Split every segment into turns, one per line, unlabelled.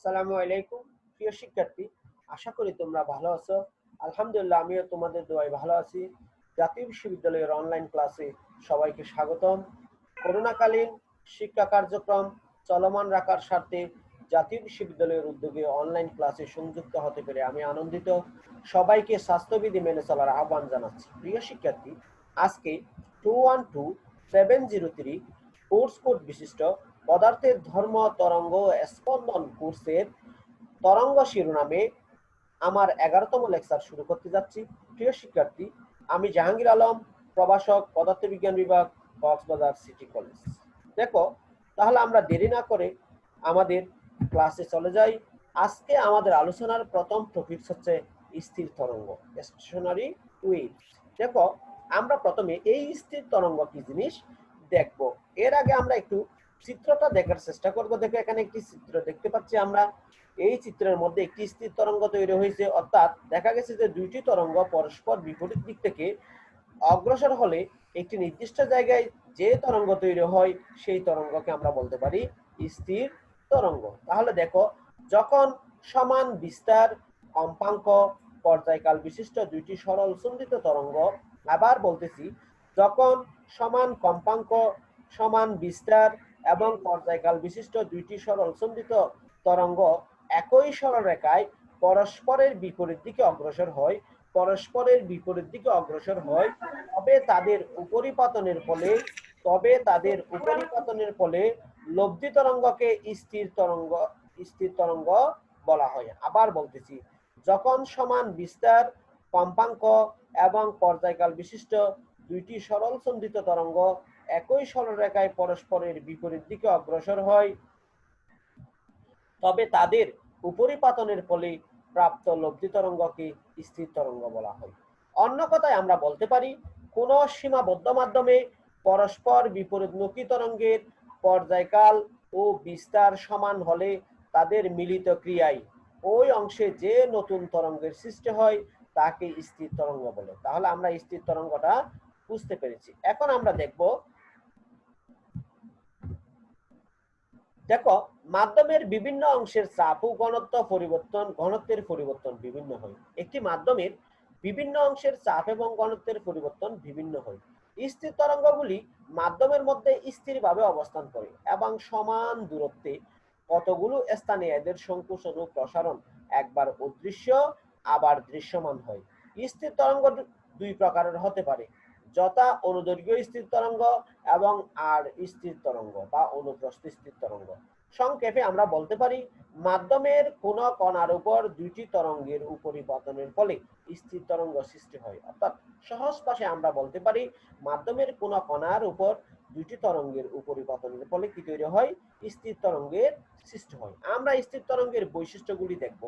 আসসালামু আলাইকুম প্রিয় শিক্ষার্থী, আশা করি তোমরা ভালো আছো। আলহামদুলিল্লাহ, আমিও তোমাদের দোয়ায় ভালো আছি। জাতীয় বিশ্ববিদ্যালয়ের অনলাইন ক্লাসে সবাইকে স্বাগতম। করোনাকালীন শিক্ষা কার্যক্রম চলমান রাখার স্বার্থে জাতীয় বিশ্ববিদ্যালয়ের উদ্যোগে অনলাইন ক্লাসে সংযুক্ত হতে পেরে আমি আনন্দিত। সবাইকে স্বাস্থ্যবিধি মেনে চলার আহ্বান জানাচ্ছি। প্রিয় শিক্ষার্থী, আজকে 212703 কোর্স কোড বিশিষ্ট পদার্থের ধর্ম তরঙ্গ স্পন্দন কোর্সের তরঙ্গ শিরোনামে আমার 11তম লেকচার শুরু করতে যাচ্ছি। প্রিয় শিক্ষার্থী, আমি জাহাঙ্গীর আলম, প্রভাষক, পদার্থবিজ্ঞান বিভাগ, কক্সবাজার সিটি কলেজ। দেখো, তাহলে আমরা দেরি না করে আমাদের ক্লাসে চলে যাই। আজকে আমাদের আলোচনার প্রথম টপিক হচ্ছে স্থির তরঙ্গ, স্টেশনারি ওয়েভ। দেখো, আমরা প্রথমে এই স্থির তরঙ্গ কি জিনিস দেখব। এর আগে আমরা একটু চিত্রটা দেখার চেষ্টা করব। দেখো, এখানে একটি চিত্র দেখতে পাচ্ছি আমরা। এই চিত্রের মধ্যে একটি স্থির তরঙ্গ তৈরি হয়েছে, অর্থাৎ দেখা গেছে যে দুইটি তরঙ্গ পরস্পর বিপরীত দিক থেকে অগ্রসর হলে একটি নির্দিষ্ট জায়গায় যে তরঙ্গ তৈরি হয় সেই তরঙ্গকে আমরা বলতে পারি স্থির তরঙ্গ। তাহলে দেখো, যখন সমান বিস্তার, কম্পাঙ্ক, পর্যায়কাল বিশিষ্ট দুইটি সরল সন্ধিত তরঙ্গ, আবার বলতেছি, যখন সমান কম্পাঙ্ক, সমান বিস্তার এবং পর্যায়কাল বিশিষ্ট দুইটি সরল সন্ধিত তরঙ্গ একই সরলরেখায় পরস্পরের বিপরীত দিকে অগ্রসর হয়, তবে তাদের উপরিপতনের ফলে লব্ধি তরঙ্গকে স্থির তরঙ্গ বলা হয়। আবার বলতেছি, যখন সমান বিস্তার, কম্পাঙ্ক এবং পর্যায়কাল বিশিষ্ট দুইটি সরল সন্ধিত তরঙ্গ একই সরলরেখায় পরস্পরের বিপরীত দিকে অগ্রসর হয়, তবে তাদের উপরিপাতনের ফলে প্রাপ্ত লব্ধি তরঙ্গকে স্থির তরঙ্গ বলা হয়। অন্য কথায় আমরা বলতে পারি, কোন সীমাবদ্ধ মাধ্যমে পরস্পর বিপরীতমুখী তরঙ্গের পর্যায়কাল ও বিস্তার সমান হলে তাদের মিলিত ক্রিয়ায় ওই অংশে যে নতুন তরঙ্গের সৃষ্টি হয় তাকে স্থির তরঙ্গ বলে। তাহলে আমরা স্থির তরঙ্গটা বুঝতে পেরেছি। এখন আমরা দেখব, দেখো, মাধ্যমের বিভিন্ন অংশের চাপ ও ঘনত্বের পরিবর্তন বিভিন্ন হয়। একটি মাধ্যমের বিভিন্ন অংশের চাপ এবং ঘনত্বের পরিবর্তন বিভিন্ন হয়। স্থির তরঙ্গগুলি মাধ্যমের মধ্যে স্থিরভাবে অবস্থান করে এবং সমান দূরত্বে কতগুলো স্থানে এদের সংকোচন ও প্রসারণ একবার অদৃশ্য আবার দৃশ্যমান হয়। স্থির তরঙ্গ দুই প্রকারের হতে পারে, যথা অনুদৈর্ঘ্য স্থির তরঙ্গ এবং আর স্থির তরঙ্গ বা অনুপ্রস্থ স্থির তরঙ্গ। সংক্ষেপে আমরা বলতে পারি, মাধ্যমের কোন কণার উপর দুইটি তরঙ্গের উপরিপতনের ফলে স্থির তরঙ্গ সৃষ্টি হয়। অর্থাৎ সহজ ভাষায় আমরা বলতে পারি, মাধ্যমের কোন কণার উপর দুইটি তরঙ্গের উপরিপতনের ফলে কি তৈরি হয়? স্থির তরঙ্গের সৃষ্টি হয়। আমরা স্থির তরঙ্গের বৈশিষ্ট্যগুলি দেখব।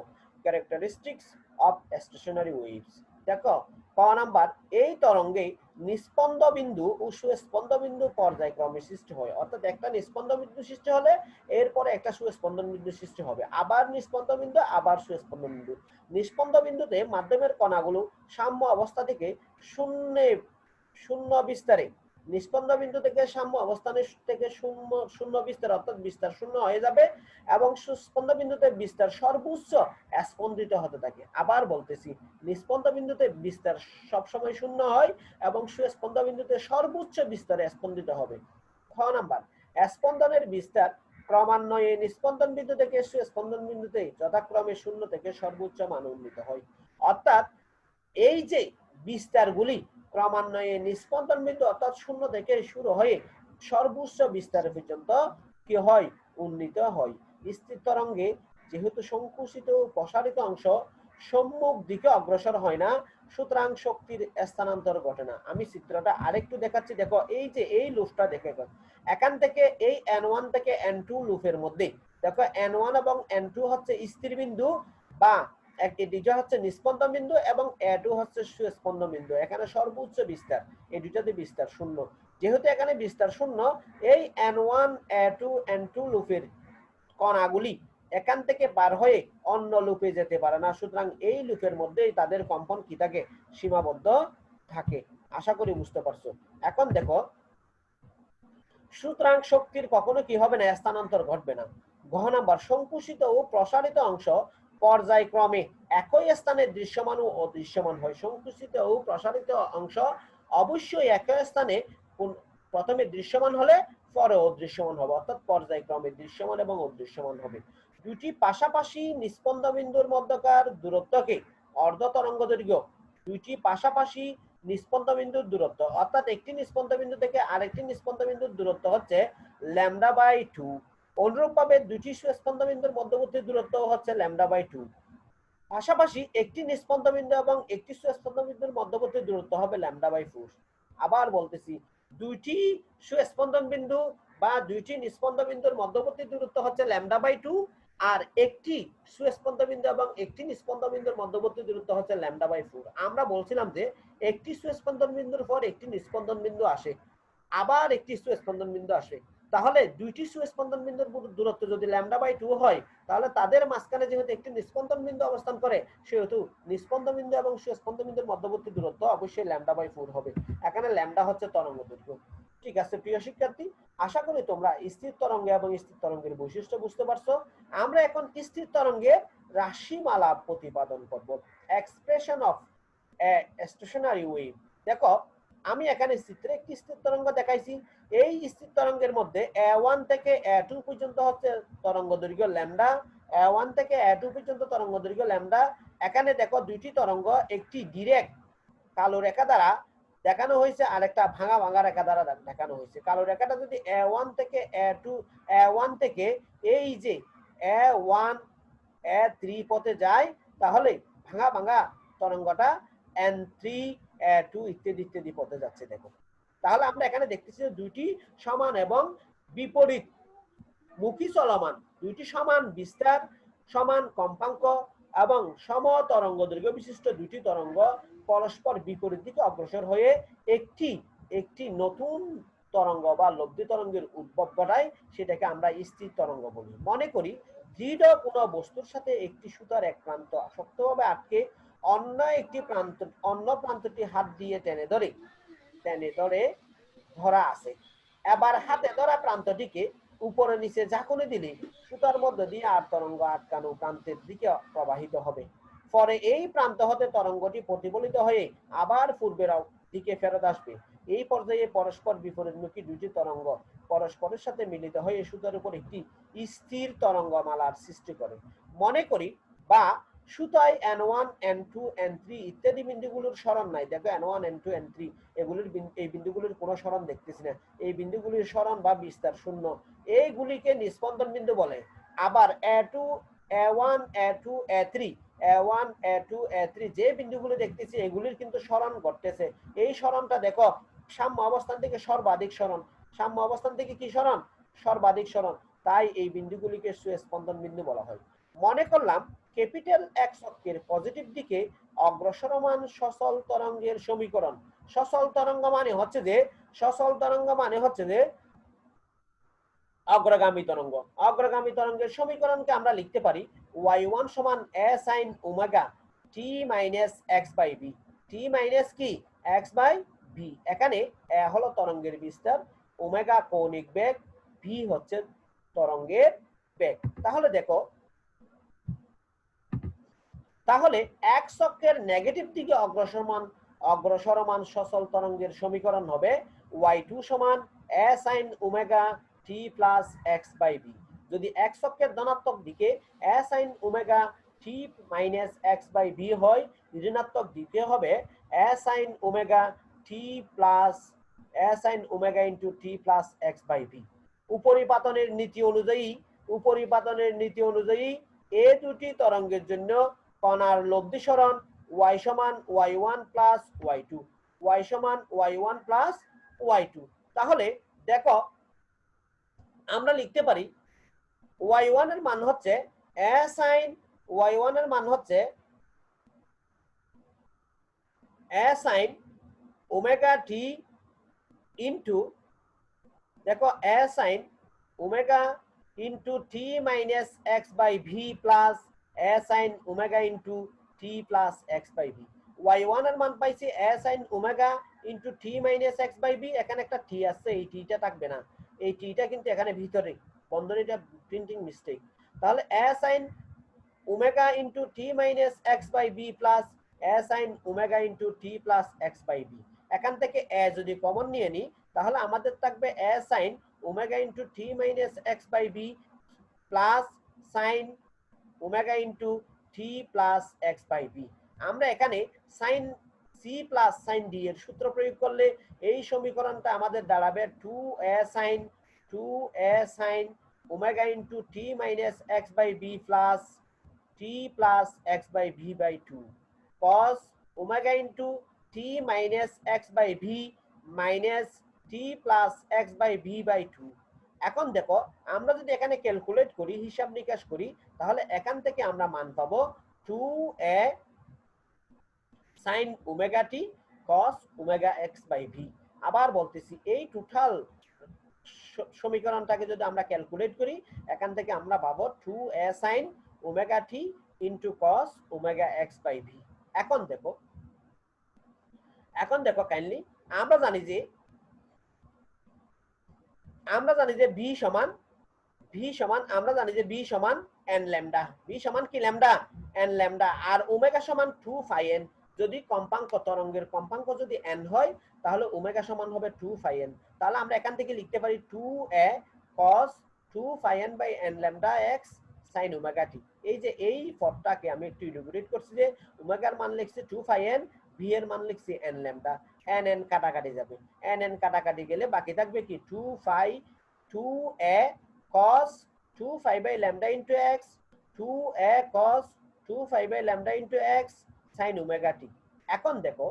Characteristics of stationary waves. দেখো, ক নাম্বার, এই তরঙ্গে নিস্পন্দ বিন্দু ও সুস্পন্দ বিন্দু পর্যায়ক্রমে সৃষ্টি হয়। অর্থাৎ একটা নিস্পন্দ বিন্দু সৃষ্টি হলে এরপরে একটা সুস্পন্দন বিন্দু সৃষ্টি হবে, আবার নিস্পন্দ বিন্দু, আবার সুস্পন্দ বিন্দু। নিস্পন্দ বিন্দুতে মাধ্যমের কণাগুলো সাম্য অবস্থা থেকে শূন্য বিস্তারে, নিস্পন্দ বিন্দু থেকে সাম্য অবস্থানে থেকে শূন্য বিস্তার, অর্থাৎ বিস্তার শূন্য হয়ে যাবে এবং সুস্পন্দ বিন্দুতে বিস্তার সর্বোচ্চ স্পন্দিত হতে থাকে। আবার বলতেছি, নিস্পন্দ বিন্দুতে বিস্তার সবসময় শূন্য হয় এবং সুস্পন্দ বিন্দুতে সর্বোচ্চ বিস্তারে স্পন্দিত হবে। খ নাম্বার, স্পন্দনের বিস্তার ক্রমান্বয়ে নিস্পন্দন বিন্দু থেকে সুস্পন্দন বিন্দুতে যথাক্রমে শূন্য থেকে সর্বোচ্চ মান উন্নীত হয়। অর্থাৎ এই যে বিস্তারগুলি ক্রমান্বয়ে নিস্পন্দন বিন্দু অর্থাৎ শূন্য থেকে শুরু হয়ে সর্বোচ্চ বিস্তার পর্যন্ত কি হয়? উন্নীত হয়। স্থির তরঙ্গে যেহেতু সংকুচিত প্রসারিত অংশ সম্মুখ দিকে অগ্রসর হয় না, সুতরাং শক্তির স্থানান্তর ঘটে না। আমি চিত্রটা আরেকটু দেখাচ্ছি। দেখো, এই যে এই লুপটা দেখে, এখান থেকে এই N1 থেকে N2 লুপের মধ্যে দেখো, N1 এবং N2 হচ্ছে স্থির বিন্দু বা এটা হচ্ছে নিস্পন্দন বিন্দু এবং A2 হচ্ছে সুস্পন্দন বিন্দু। এখানে সর্বোচ্চ বিস্তার, এই দুইটাতে বিস্তার শূন্য। যেহেতু এখানে বিস্তার শূন্য, এই N1, A2, N2 লুপের কণাগুলি এখান থেকে বার হয়ে অন্য লুপে যেতে পারে না। সুতরাং এই লুপের মধ্যেই তাদের কম্পন কি থাকে? সীমাবদ্ধ থাকে। আশা করি বুঝতে পারছো। এখন দেখো, সুতরাং শক্তির কখনো কি হবে না? স্থানান্তর ঘটবে না। নাম্বার সংকুচিত ও প্রসারিত অংশ পর্যায়ক্রমে একই স্থানে দৃশ্যমান ও অদৃশ্যমান হয়। সংকুচিত ও প্রসারিত অংশ অবশ্যই একই স্থানে প্রথমে দৃশ্যমান হলে পরে অদৃশ্যমান হবে, অর্থাৎ পর্যায়ক্রমে দৃশ্যমান এবং অদৃশ্যমান হবে। দুটি পাশাপাশি নিস্পন্দ বিন্দুর মধ্যকার দূরত্বকে অর্ধ তরঙ্গ দৈর্ঘ্য। দুইটি পাশাপাশি নিস্পন্দ বিন্দুর দূরত্ব, অর্থাৎ একটি নিস্পন্দ বিন্দু থেকে আরেকটি নিস্পন্দ বিন্দুর দূরত্ব হচ্ছে λ/2। অনুরূপভাবে দুটি সুস্পন্দ বিন্দুর মধ্যবর্তী দূরত্ব হচ্ছে λ/2। পাশাপাশি একটি নিস্পন্দ বিন্দু এবং একটি সুস্পন্দ বিন্দুর মধ্যবর্তী দূরত্ব হবে λ/4। আবার বলতেছি, দুইটি সুস্পন্দন বিন্দু বা দুইটি নিস্পন্দ বিন্দুর মধ্যবর্তী দূরত্ব হচ্ছে λ/2, আর একটি সুস্পন্দ বিন্দু এবং একটি নিস্পন্দ বিন্দুর মধ্যবর্তী দূরত্ব হচ্ছে λ/4। আমরা বলছিলাম যে একটি সুস্পন্দন বিন্দুর পর একটি নিস্পন্দন বিন্দু আসে, আবার একটি সুস্পন্দন বিন্দু আসে। তাহলে দুইটি সুস্পন্দন বিন্দুর দূরত্ব যদি λ/2 হয়, তাহলে তাদের মাঝখানে যেহেতু একটি নিস্পন্দন বিন্দু অবস্থান করে, সেহেতু নিস্পন্দন বিন্দু এবং সুস্পন্দন বিন্দুর মধ্যবর্তী দূরত্ব অবশ্যই λ/4 হবে। এখানে ল্যামডা হচ্ছে তরঙ্গ দৈর্ঘ্য। ঠিক আছে প্রিয় শিক্ষার্থী, আশা করি তোমরা স্থির তরঙ্গ এবং স্থির তরঙ্গের বৈশিষ্ট্য বুঝতে পারছো। আমরা এখন স্থির তরঙ্গের রাশিমালা প্রতিপাদন করব, এক্সপ্রেশন অফ স্টেশনারি ওয়েভ। দেখো, আমি এখানে চিত্রে একটি স্থির তরঙ্গ দেখাইছি। এই স্থির তরঙ্গের মধ্যে a1 থেকে a2 পর্যন্ত হচ্ছে তরঙ্গ দৈর্ঘ্য ল্যামডা, a1 থেকে a2 পর্যন্ত তরঙ্গ দৈর্ঘ্য ল্যামডা। এখানে দেখো দুইটি তরঙ্গ, একটি ডিরেক্ট কালো রেখা দ্বারা দেখানো হয়েছে, আরেকটা ভাঙা ভাঙা রেখা দ্বারা দেখানো হয়েছে। কালো রেখাটা যদি a1 থেকে a1 থেকে এই যে a1 a3 পথে যায়, তাহলে ভাঙা ভাঙা তরঙ্গটা n3 a2 ইত্যাদি ইত্যাদি পথে যাচ্ছে। দেখো, তাহলে আমরা এখানে দেখতেছি যে দুইটি সমান এবং বিপরীত মুখী চলমান, দুইটি সমান বিস্তার, সমান কম্পাঙ্ক এবং সম তরঙ্গ দৈর্ঘ্য বিশিষ্ট দুইটি তরঙ্গ পরস্পর বিপরীত দিকে অগ্রসর হয়ে একটি নতুন তরঙ্গ বা লব্ধি তরঙ্গের উদ্ভব ঘটায়, সেটাকে আমরা স্থির তরঙ্গ বলি। মনে করি দৃঢ় কোনো বস্তুর সাথে একটি সুতার এক প্রান্ত শক্তভাবে আটকে অন্য প্রান্তটি হাত দিয়ে টেনে ধরে ধরা আছে। এবার হাতে ধরা প্রান্তটিকে উপরে নিচে ঝাঁকুনি দিলে সুতার মধ্য দিয়ে আর তরঙ্গ আটকানো প্রান্তের দিকে প্রবাহিত হবে। পরে এই প্রান্ত হতে তরঙ্গটি প্রতিফলিত হয়ে আবার পূর্বের দিকে ফেরত আসবে। এই পর্যায়ে পরস্পর বিপরীতমুখী দুটি তরঙ্গ পরস্পরের সাথে মিলিত হয়ে সুতার উপর একটি স্থির তরঙ্গমালার সৃষ্টি করে। মনে করি বা সুতায় n1 n2 n3 ইত্যাদি বিন্দুগুলোর সরণ নাই। দেখো n1 n2 n3 এই বিন্দুগুলির কোনো সরণ দেখতেছি না। এই বিন্দুগুলির সরণ বা বিস্তার শূন্য। এইগুলিকে নিস্পন্দন বিন্দু বলে। আবার a2 a1 a2 a3 a1 a2 a3 যে বিন্দুগুলি দেখতেছি, এগুলির কিন্তু সরণ ঘটতেছে। এই সরণটা দেখো সাম্য অবস্থান থেকে সর্বাধিক সরণ, সাম্য অবস্থান থেকে কি সরণ? সর্বাধিক সরণ। তাই এই বিন্দুগুলিকে সুস্পন্দন বিন্দু বলা হয়। মনে করলাম ক্যাপিটাল এক্স অক্ষের পজিটিভ দিকে অগ্রসরমান সচল তরঙ্গের সমীকরণ। সচল তরঙ্গ মানে হচ্ছে যে অগ্রগামী তরঙ্গ। অগ্রগামী তরঙ্গের সমীকরণকে আমরা লিখতে পারি y1 সমান a sin omega t minus x by b। t minus কি? x by b। এখানে a হলো তরঙ্গের বিস্তার, ওমেগা কৌণিক বেগ, b হচ্ছে তরঙ্গের বেগ। তাহলে x অক্ষের নেগেটিভ দিকে অগ্রসরমান সচল তরঙ্গের সমীকরণ হবে y2 সমান a sin omega t plus x by b। যদি x অক্ষের ধনাত্মক দিকে a sin omega t minus x by b হয়, ঋণাত্মক দিকে হবে a sin omega t plus a sin omega into t plus x by b। উপরিপাতনের নীতি অনুযায়ী এই দুটি তরঙ্গের জন্য কণার লব্ধি সরণ y সমান y1 প্লাস y2, y সমান y1 প্লাস y2। তাহলে দেখো, আমরা লিখতে পারি y1 এর মান হচ্ছে a sin y1 এর মান হচ্ছে a sin omega t into, দেখো a sin omega into t minus x by v plus a sin omega into t plus x by v। y1 এর মান পাইছি a sin omega into t minus x by v। এখানে একটা t আছে, এই টিটা থাকবে না, এই টিটা কিন্তু এখানে ভিতরে বন্ধনীটা প্রিন্টিং মিস্টেক, তাহলে a sin omega into t minus x by b plus a sin omega into t plus x by b. এখান থেকে a যদি কমন নিয়ে নিই তাহলে আমাদের থাকবে a sin omega into t minus x by b plus sine omega into t plus x by b. আমরা এখানে sine c plus sine d এর সূত্র প্রয়োগ করলে এই সমীকরণটা আমাদের দাঁড়াবে 2a sin omega into t minus x by b plus t plus x by v by 2 cos omega into t minus x by v minus t plus x by v by 2। এখন দেখো আমরা যদি এখানে calculate করি, হিসাব নিকাশ করি, তাহলে এখান থেকে আমরা মান পাবো 2a sin omega t cos omega x by v. আবার বলতেছি এই টোটাল সমীকরণটাকে যদি আমরা ক্যালকুলেট করি এখান থেকে আমরা পাবো 2a sin omega t into cos omega x by v. এখন দেখো কাইন্ডলি আমরা জানি যে b সমান আমরা জানি যে b সমান n ল্যামডা। b সমান কি ল্যামডা? n lambda. আর ওমেগা সমান 2 phi n। যদি কম্পাঙ্ক তরঙ্গের কম্পাঙ্ক যদি n হয় তাহলে ওমেগা সমান হবে 2 phi n। তাহলে আমরা এখান থেকে লিখতে পারি 2a cos 2 phi n by n lambda x sin omega t। এই যে এই পদটাকে আমি একটু ইলাবোরেট করছি যে ওমেগার মান লিখছি 2 phi n, v এর মান লিখছি n ল্যামডা। n n কাটাকাটি যাবে, n n কাটাকাটি গেলে বাকি থাকবে কি 2a cos 2 phi by lambda into x 2a cos 2 phi by lambda into x sin omega t। এখন দেখো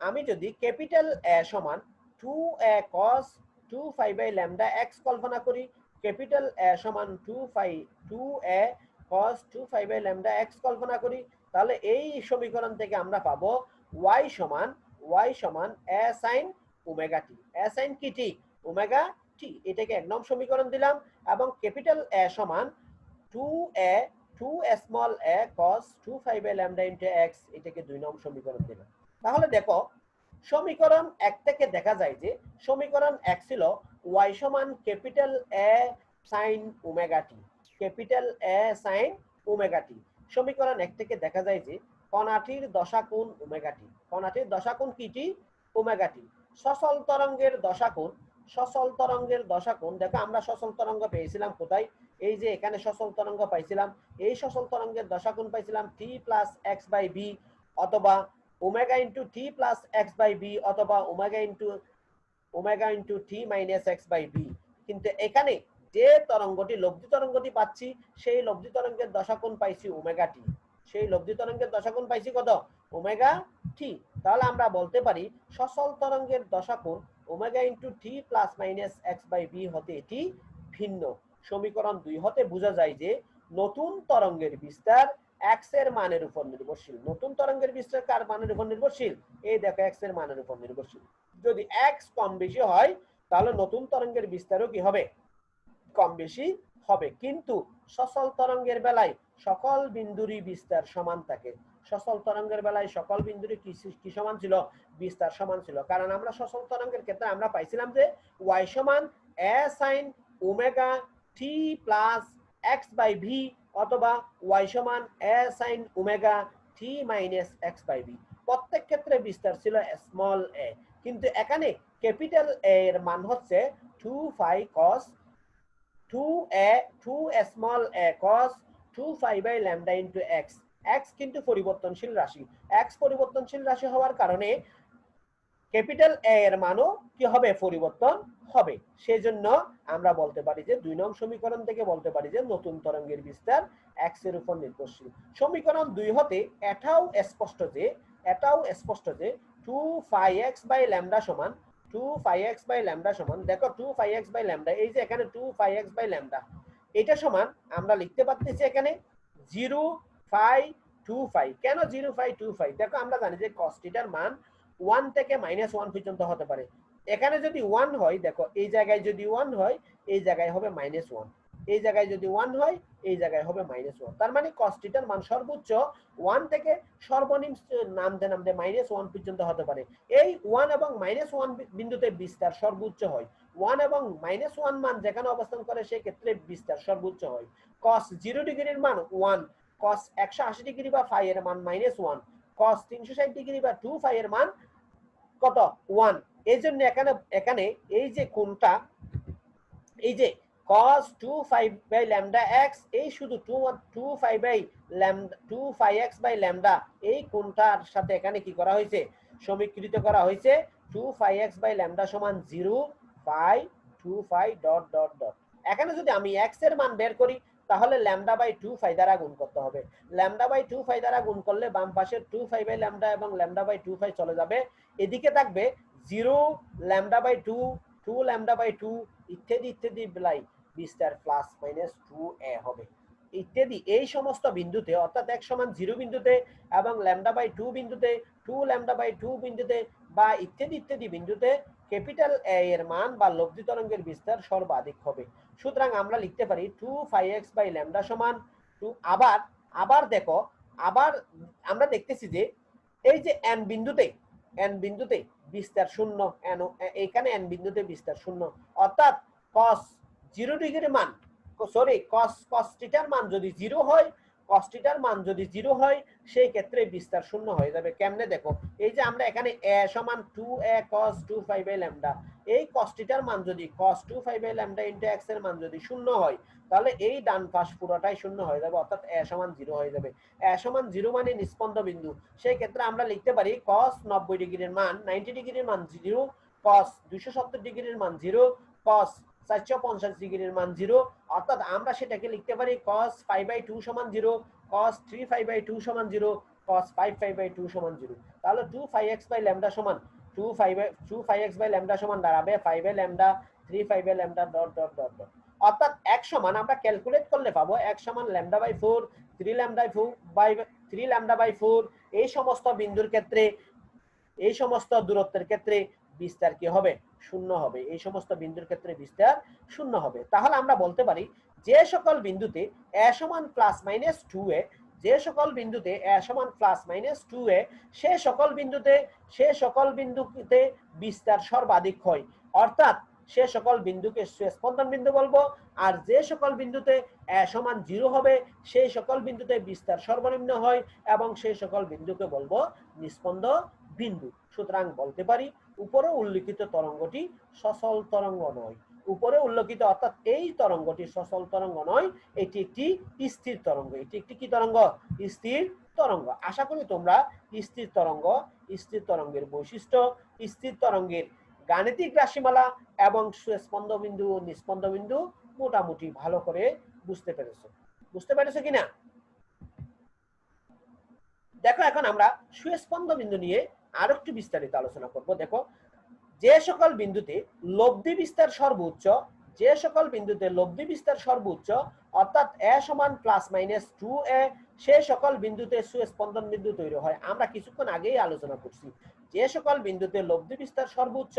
আমি যদি ক্যাপিটাল A সমান 2a cos 2 phi by lambda x কল্পনা করি, ক্যাপিটাল A সমান 2a cos 2 phi by lambda x কল্পনা করি, তাহলে এই সমীকরণ থেকে আমরা পাবো y সমান a sin omega t। a sin কি t? Omega t। এটাকে এক নম্বর সমীকরণ দিলাম এবং ক্যাপিটাল A সমান 2 small a cos 2 phi by lambda into x, এটাকে 2 নম্বর সমীকরণ দিলাম। তাহলে দেখো সমীকরণ 1 থেকে দেখা যায় যে সমীকরণ 1 ছিল y সমান capital A sin omega t, capital A sin omega t। সমীকরণ 1 থেকে দেখা যায় যে কণাটির দশাকোণ ওমেগা t, কণাটির দশাকোণ কি টি? Omega t। সচল তরঙ্গের দশাকোণ দেখো আমরা সচল তরঙ্গ পেয়েছিলাম কোথায়? এই যে এখানে সচল তরঙ্গ পাইছিলাম, এই সচল তরঙ্গের দশাকোণ পাইছিলাম t plus x by b অথবা omega into t plus x by b অথবা omega into t minus x by b. কিন্তু এখানে যে তরঙ্গটি লব্ধি তরঙ্গটি পাচ্ছি সেই লব্ধি তরঙ্গের দশাকোণ পাইছি ওমেগা টি, সেই লব্ধি তরঙ্গের দশাকোণ পাইছি কত? Omega t. তাহলে আমরা বলতে পারি সচল তরঙ্গের দশাকোণ omega into t plus minus x by b হতে এটি ভিন্ন। সমীকরণ 2 হতে বোঝা যায় যে নতুন তরঙ্গের বিস্তার x এর মানের উপর নির্ভরশীল। নতুন তরঙ্গের বিস্তার কার মানের উপর নির্ভরশীল? এই দেখো x এর মানের উপর নির্ভরশীল। যদি x কম বেশি হয় তাহলে নতুন তরঙ্গের বিস্তারও কি হবে? কম বেশি হবে। কিন্তু সচল তরঙ্গের বেলায় সকল বিন্দুরই বিস্তার সমান থাকে। সচল তরঙ্গের বেলায় সকল বিন্দুরই কি সমান ছিল? বিস্তার সমান ছিল। কারণ আমরা সচল তরঙ্গের ক্ষেত্রে আমরা পাইছিলাম যে y সমান a sin omega t plus x by v অথবা y সমান a sin omega t minus x by v। প্রত্যেক ক্ষেত্রে বিস্তার ছিল স্মল a, কিন্তু এখানে ক্যাপিটাল A এর মান হচ্ছে 2 phi cos 2 small a cos 2 phi by lambda into x। x কিন্তু পরিবর্তনশীল রাশি, x পরিবর্তনশীল রাশি হওয়ার কারণে ক্যাপিটাল A এর মানও কি হবে? পরিবর্তন হবে। সেজন্য আমরা বলতে পারি যে 2 নং সমীকরণ থেকে বলতে পারি যে নতুন তরঙ্গের বিস্তার x এর উপর নির্ভরশীল। সমীকরণ 2 হতে এটাও স্পষ্ট যে 2 phi x by lambda সমান 2 phi x by lambda সমান, দেখো 2 phi x by lambda, এই যে এখানে 2 phi x by lambda, এটা সমান আমরা লিখতে পারতেছি এখানে 0 phi 2 phi। কেন 0 phi 2 phi? দেখো আমরা জানি যে cos থিটার মান 1 থেকে -1 পর্যন্ত হতে পারে। এখানে যদি 1 হয়, দেখো এই জায়গায় যদি 1 হয় এই জায়গায় হবে -1। এই জায়গায় যদি 1 হয় এই জায়গায় হবে -1। তার মানে cos θ এর মান সর্বোচ্চ 1 থেকে সর্বনিম্ন নামতে নামতে -1 পর্যন্ত হতে পারে। এই 1 এবং -1 বিন্দুতে বিস্তার সর্বোচ্চ হয়। 1 এবং -1 মান যেখানে অবস্থান করে সেই ক্ষেত্রে বিস্তার সর্বোচ্চ হয়। cos 0 ডিগ্রির মান 1, cos 180 ডিগ্রি বা ফাই এর মান -1, cos 360 ডিগ্রি বা 2 ফাই এর মান কত 1। এই জন্য এখানে এখানে এই যে কোণটা, এই যে cos 2 phi by lambda x, এই শুধু 2 phi by lambda 2 phi x by lambda এই কোণটার সাথে এখানে কি করা হয়েছে, সমীকৃত করা হয়েছে 2 phi x by lambda সমান 0 phi 2 phi dot dot dot. এখানে যদি আমি x এর মান বের করি তাহলে lambda by 2 phi দ্বারা গুণ করতে হবে। lambda by 2 phi দ্বারা গুণ করলে বাম পাশের 2 phi by lambda এবং lambda by 2 phi চলে যাবে, এদিকে থাকবে 0 lambda by 2, 2 lambda by 2 ইত্যাদি ইত্যাদি বেলায় বিস্তার প্লাস মাইনাস 2a হবে ইত্যাদি। এই সমস্ত বিন্দুতে অর্থাৎ x সমান 0 বিন্দুতে এবং lambda by 2 বিন্দুতে, 2 lambda by 2 বিন্দুতে বা ইত্যাদি ইত্যাদি বিন্দুতে ক্যাপিটাল A এর মান বা লব্ধি তরঙ্গের বিস্তার সর্বাধিক হবে। সুতরাং আমরা লিখতে পারি 2 phi x by lambda সমান 2। আবার দেখো, আবার আমরা দেখতেছি যে এই যে n বিন্দুতে বিস্তার 0, এখানে n বিন্দুতে বিস্তার 0, অর্থাৎ cos 0 ডিগ্রির মান cos θ এর মান যদি 0 হয়, cos θ এর মান যদি 0 হয় সেই ক্ষেত্রে বিস্তার 0 হয়ে যাবে। কেমনে দেখো, এই যে আমরা এখানে a সমান 2a cos 2 phi by lambda, এই cos θ এর মান যদি cos 2 phi by lambda into x এর মান যদি 0 হয় তাহলে এই ডান পাশ পুরোটাই 0 হয়ে যাবে, অর্থাৎ a সমান 0 হয়ে যাবে। a সমান 0 মানে নিস্পন্দ বিন্দু, সেই ক্ষেত্রে আমরা লিখতে পারি cos 90 ডিগ্রির মান 90 ডিগ্রির মান 0, cos 270 ডিগ্রির মান 0, cos 450 ডিগ্রির মান 0, অর্থাৎ আমরা সেটাকে লিখতে পারি cos phi by 2 সমান 0, cos 3 phi by 2 সমান 0, cos 5 phi by 2 সমান 0। তাহলে 2 phi x by lambda সমান 2 phi x by lambda সমান দাঁড়াবে 5 by lambda 3 phi by lambda dot dot dot dot. অর্থাৎ x সমান আমরা ক্যালকুলেট করলে পাবো x সমান lambda by 4, 3 lambda by 4। এই সমস্ত বিন্দুর ক্ষেত্রে, এই সমস্ত দূরত্বের ক্ষেত্রে বিস্তার কি হবে, 0 হবে। এই সমস্ত বিন্দুর ক্ষেত্রে বিস্তার 0 হবে। তাহলে আমরা বলতে পারি যে সকল বিন্দুতে a সমান প্লাস মাইনাস 2a, যে সকল বিন্দুতে a সমান প্লাস মাইনাস 2a সে সকল বিন্দুতে বিস্তার সর্বাধিক হয়, অর্থাৎ সে সকল বিন্দুকে স্পন্দন বিন্দু বলবো। আর যে সকল বিন্দুতে a সমান 0 হবে সেই সকল বিন্দুতে বিস্তার সর্বনিম্ন হয় এবং সেই সকল বিন্দুকে বলবো নিস্পন্দ বিন্দু। সুতরাং বলতে পারি উপরে উল্লেখিত তরঙ্গটি সচল তরঙ্গ নয়। উপরে উল্লেখিত অর্থাৎ এই তরঙ্গটি সচল তরঙ্গ নয়, এটি একটি স্থির তরঙ্গ। এটি একটি কি তরঙ্গ, স্থির তরঙ্গ। আশা করি তোমরা স্থির তরঙ্গের বৈশিষ্ট্য, স্থির তরঙ্গের গাণিতিক রাশিমালা এবং স্পন্দ বিন্দু ও নিস্পন্দ বিন্দু মোটামুটি ভালো করে বুঝতে পেরেছো কিনা? দেখো এখন আমরা সুস্পন্দ বিন্দু নিয়ে আরো একটু বিস্তারিত আলোচনা করব। দেখো, যে সকল বিন্দুতে লব্ধি বিস্তার সর্বোচ্চ অর্থাৎ a সমান প্লাস মাইনাস 2a সেই সকল বিন্দুতে সুস্পন্দন বিন্দু তৈরি হয়। আমরা কিছুক্ষণ আগেই আলোচনা করছি যে সকল বিন্দুতে লব্ধি বিস্তার সর্বোচ্চ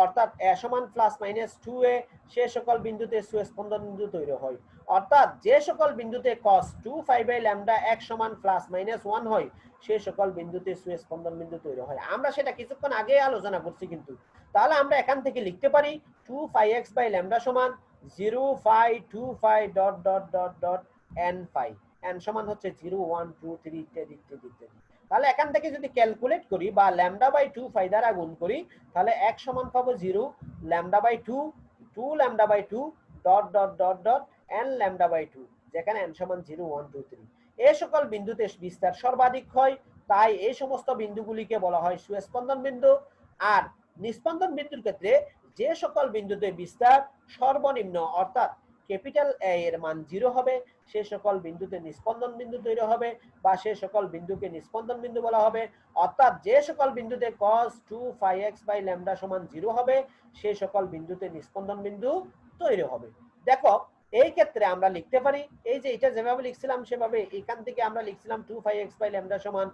অর্থাৎ a সমান প্লাস মাইনাস 2a সেই সকল বিন্দুতে সুস্পন্দন বিন্দু তৈরি হয়, অর্থাৎ যে সকল বিন্দুতে cos 2 phi by lambda x সমান প্লাস মাইনাস 1 হয় সেই সকল বিন্দুতে সুস্পন্দন বিন্দু তৈরি হয়। আমরা সেটা কিছুক্ষণ আগে আলোচনা করছি কিন্তু। তাহলে আমরা এখান থেকে লিখতে পারি 2 phi x by lambda সমান 0 phi 2 phi dot dot dot dot n phi, n সমান হচ্ছে 0 1 2 3 ইত্যাদি ইত্যাদি ইত্যাদি। তাহলে এখান থেকে যদি ক্যালকুলেট করি বা lambda by 2 phi দ্বারা গুণ করি তাহলে x সমান পাবো 0 lambda by 2, 2 lambda by 2 dot dot dot dot n lambda by 2, যেখানে n সমান 0 1 2 3। এই সকল বিন্দুতে বিস্তার সর্বাধিক হয়, তাই এই সমস্ত বিন্দুগুলিকে বলা হয় সুস্পন্দন বিন্দু। আর নিস্পন্দন বিন্দুর ক্ষেত্রে যে সকল বিন্দুতে বিস্তার সর্বনিম্ন অর্থাৎ ক্যাপিটাল A এর মান 0 হবে সে সকল বিন্দুতে নিস্পন্দন বিন্দু তৈরি হবে বা সে সকল বিন্দুকে নিস্পন্দন বিন্দু বলা হবে। অর্থাৎ যে সকল বিন্দুতে cos 2 phi x by lambda সমান 0 হবে সে সকল বিন্দুতে নিস্পন্দন বিন্দু তৈরি হবে। দেখো, এই ক্ষেত্রে আমরা লিখতে পারি এই যে এটা যেভাবে লিখছিলাম সেভাবে এখান থেকে আমরা লিখছিলাম 2 phi x by lambda সমান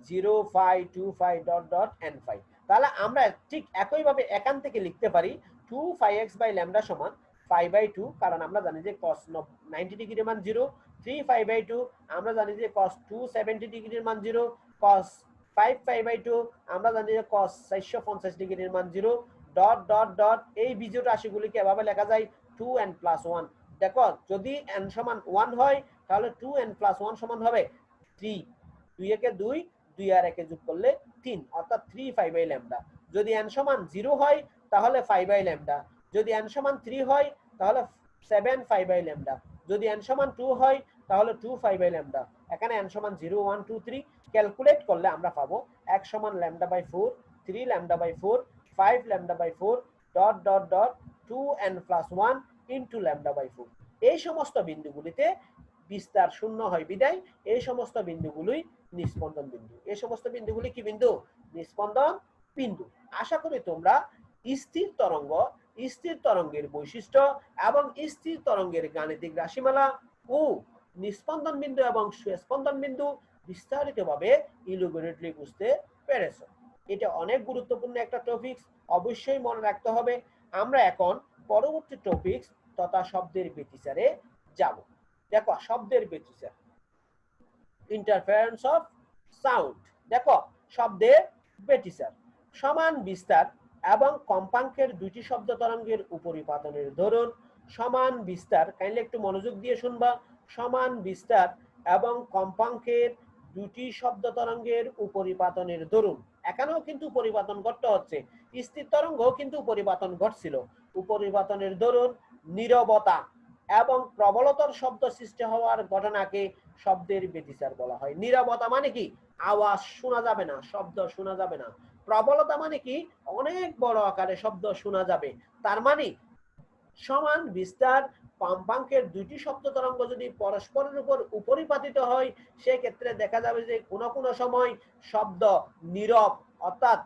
0 phi 2 phi dot dot n phi। তাহলে আমরা ঠিক একইভাবে এখান থেকে লিখতে পারি 2 phi x by lambda সমান 5/2, কারণ আমরা জানি যে cos 90 ডিগ্রির মান 0, 3 5/2 আমরা জানি যে cos 270 ডিগ্রির মান 0, cos 5 5/2 আমরা জানি যে cos 450 ডিগ্রির মান 0, ডট ডট ডট এই বীজোড় রাশিগুলিকে এভাবে লেখা যায় 2n + 1। দেখো যদি n সমান 1 হয় তাহলে 2n + 1 সমান হবে 3, 2 একে 2, 2 আর 1 যোগ করলে 3, অর্থাৎ 3 5/λ। যদি n সমান 0 হয় তাহলে 5/λ, যদি n সমান 3 হয় তাহলে 7 5/λ, যদি n সমান 2 হয় তাহলে 2 5/λ। এখানে n সমান 0 1 2 3 ক্যালকুলেট করলে আমরা পাবো x সমান λ/4, 3 λ/4, 5 λ/4 dot dot dot 2n + 1 into λ/4। এই সমস্ত বিন্দুগুলিতে বিস্তার শূন্য হয় বিদায় এই সমস্ত বিন্দুগুলোই নিস্পন্দন বিন্দু। এই সমস্ত বিন্দুগুলি কি বিন্দু? নিস্পন্দন বিন্দু। আশা করি তোমরা স্থির তরঙ্গ, স্থির তরঙ্গের বৈশিষ্ট্য এবং স্থির তরঙ্গের গাণিতিক রাশিমালা ও নিস্পন্দন বিন্দু এবং সুস্পন্দন বিন্দু বিস্তারিতভাবে ইলাবোরেটলি বুঝতে পেরেছো। এটা অনেক গুরুত্বপূর্ণ একটা টপিকস, অবশ্যই মনে রাখতে হবে। আমরা এখন পরবর্তী টপিকস তথা শব্দের ব্যতিচারে যাব। দেখো শব্দের ব্যতিচার, ইন্টারফারেন্স অফ সাউন্ড। দেখো শব্দের ব্যতিচার, সমান বিস্তার এবং কম্পাঙ্কের দুইটি শব্দ তরঙ্গের উপরিপাতনের দরুন, সমান বিস্তার, কাইন্ডলি একটু মনোযোগ দিয়ে শুনবা, সমান বিস্তার এবং কম্পাঙ্কের দুটি শব্দ তরঙ্গের উপরিপাতনের দরুন। এখানেও কিন্তু পরিপাতন ঘটতে হচ্ছে, স্থির তরঙ্গ কিন্তু পরিপাতন ঘটছিল। উপরিপাতনের দরুন নীরবতা এবং প্রবলতর শব্দ সৃষ্টি হওয়ার ঘটনাকে শব্দের ব্যতিচার বলা হয়। নীরবতা মানে কি? আওয়াজ শোনা যাবে না, শব্দ শোনা যাবে না। প্রবলতা মানে কি? অনেক বড় আকারে শব্দ শোনা যাবে। তার মানে সমান বিস্তার কম্পাঙ্কের দুইটি শব্দ তরঙ্গ যদি পরস্পরের উপর উপরিপাতিত হয় সেক্ষেত্রে দেখা যাবে যে কোনো কোনো সময় শব্দ নীরব, অর্থাৎ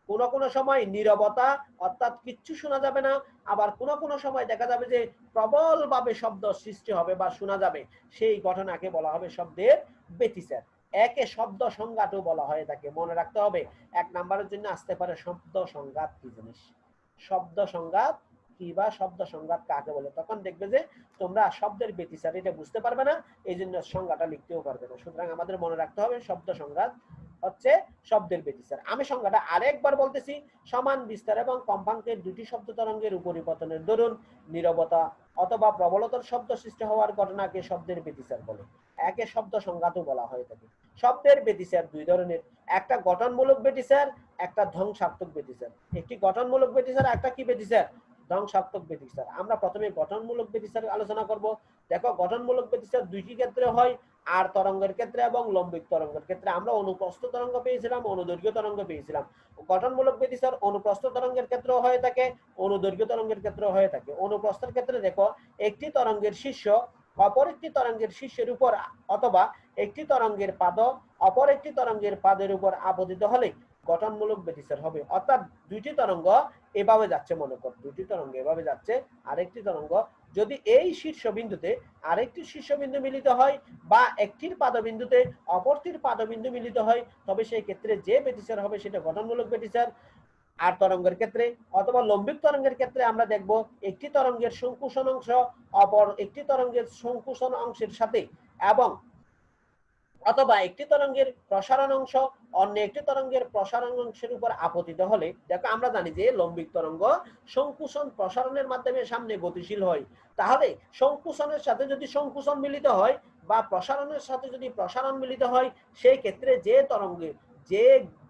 কোনো কোনো সময় নীরবতা অর্থাৎ কিচ্ছু শোনা যাবে না, আবার কোনো কোনো সময় দেখা যাবে যে প্রবলভাবে শব্দ সৃষ্টি হবে বা শোনা যাবে। সেই ঘটনাকে বলা হবে শব্দের ব্যতিচার। একে শব্দ সংঘাতও বলা হয় তাকে, মনে রাখতে হবে। 1 নম্বরের জন্য আসতে পারে শব্দ সংঘাত কি জিনিস, শব্দ সংঘাত কি বা শব্দ সংঘাত কাকে বলে। তখন দেখবে যে তোমরা শব্দের ব্যতিচার এটা বুঝতে পারবে না, এই জন্য সংজ্ঞাটা লিখতেও পারবে না। সুতরাং আমাদের মনে রাখতে হবে শব্দ সংঘাত হচ্ছে শব্দের ব্যতিচার। আমি সংজ্ঞাটা আরেকবার বলতেছি, সমান বিস্তার এবং কম্পাঙ্কের দুটি শব্দ তরঙ্গের উপরিপতনের দরুন নীরবতা অথবা প্রবলতর শব্দ সৃষ্টি হওয়ার ঘটনাকে শব্দের ব্যতিচার বলে। একে শব্দ সংঘাতও বলা হয়ে থাকে। শব্দের ব্যতিচার দুই ধরনের, একটা গঠনমূলক ব্যতিচার, একটা ধ্বংসাত্মক ব্যতিচার। একটি গঠনমূলক ব্যতিচার, একটা কি ব্যতিচার? ধ্বংসাত্মক ব্যতিচার। আমরা প্রথমে গঠনমূলক ব্যতিচার আলোচনা করব। দেখো গঠনমূলক ব্যতিচার দুইটি ক্ষেত্রে হয়, আর তরঙ্গের ক্ষেত্রে এবং লম্বিক তরঙ্গের ক্ষেত্রে। আমরা অনুপ্রস্থ তরঙ্গ পেয়েছিলাম, অনুদৈর্ঘ্য তরঙ্গ পেয়েছিলাম। গঠনমূলক ব্যতিচার অনুপ্রস্থ তরঙ্গের ক্ষেত্রেও হয়ে থাকে, অনুদৈর্ঘ্য তরঙ্গের ক্ষেত্রেও হয়ে থাকে। অনুপ্রস্থের ক্ষেত্রে দেখো একটি তরঙ্গের শীর্ষ অপর একটি তরঙ্গের শীর্ষের উপর অথবা একটি তরঙ্গের পাদ অপর একটি তরঙ্গের পাদের উপর আপতিত হলে গঠনমূলক ব্যতিচার হবে। অর্থাৎ দুইটি তরঙ্গ এভাবে যাচ্ছে, মনে কর দুইটি তরঙ্গ এভাবে যাচ্ছে, আরেকটি তরঙ্গ যদি এই শীর্ষবিন্দুতে আরেকটি শীর্ষবিন্দু মিলিত হয় বা একটির পাদবিন্দুতে অপরটির পাদবিন্দু মিলিত হয় তবে সেই ক্ষেত্রে যে ব্যতিচার হবে সেটা গঠনমূলক ব্যতিচার। আর তরঙ্গের ক্ষেত্রে অথবা লম্বিক তরঙ্গের ক্ষেত্রে আমরা দেখব একটি তরঙ্গের সংকুশন অংশ অপর একটি তরঙ্গের সংকুশন অংশের সাথে এবং অথবা একটি তরঙ্গের প্রসারণ অংশ অন্য একটি তরঙ্গের প্রসারণ অংশের উপর আপতিত হলে, দেখো আমরা জানি যে লম্বিক তরঙ্গ সংকুশন প্রসারণের মাধ্যমে সামনে গতিশীল হয়। তাহলে সংকুশনের সাথে যদি সংকুশন মিলিত হয় বা প্রসারণের সাথে যদি প্রসারণ মিলিত হয় সেই ক্ষেত্রে যে তরঙ্গে যে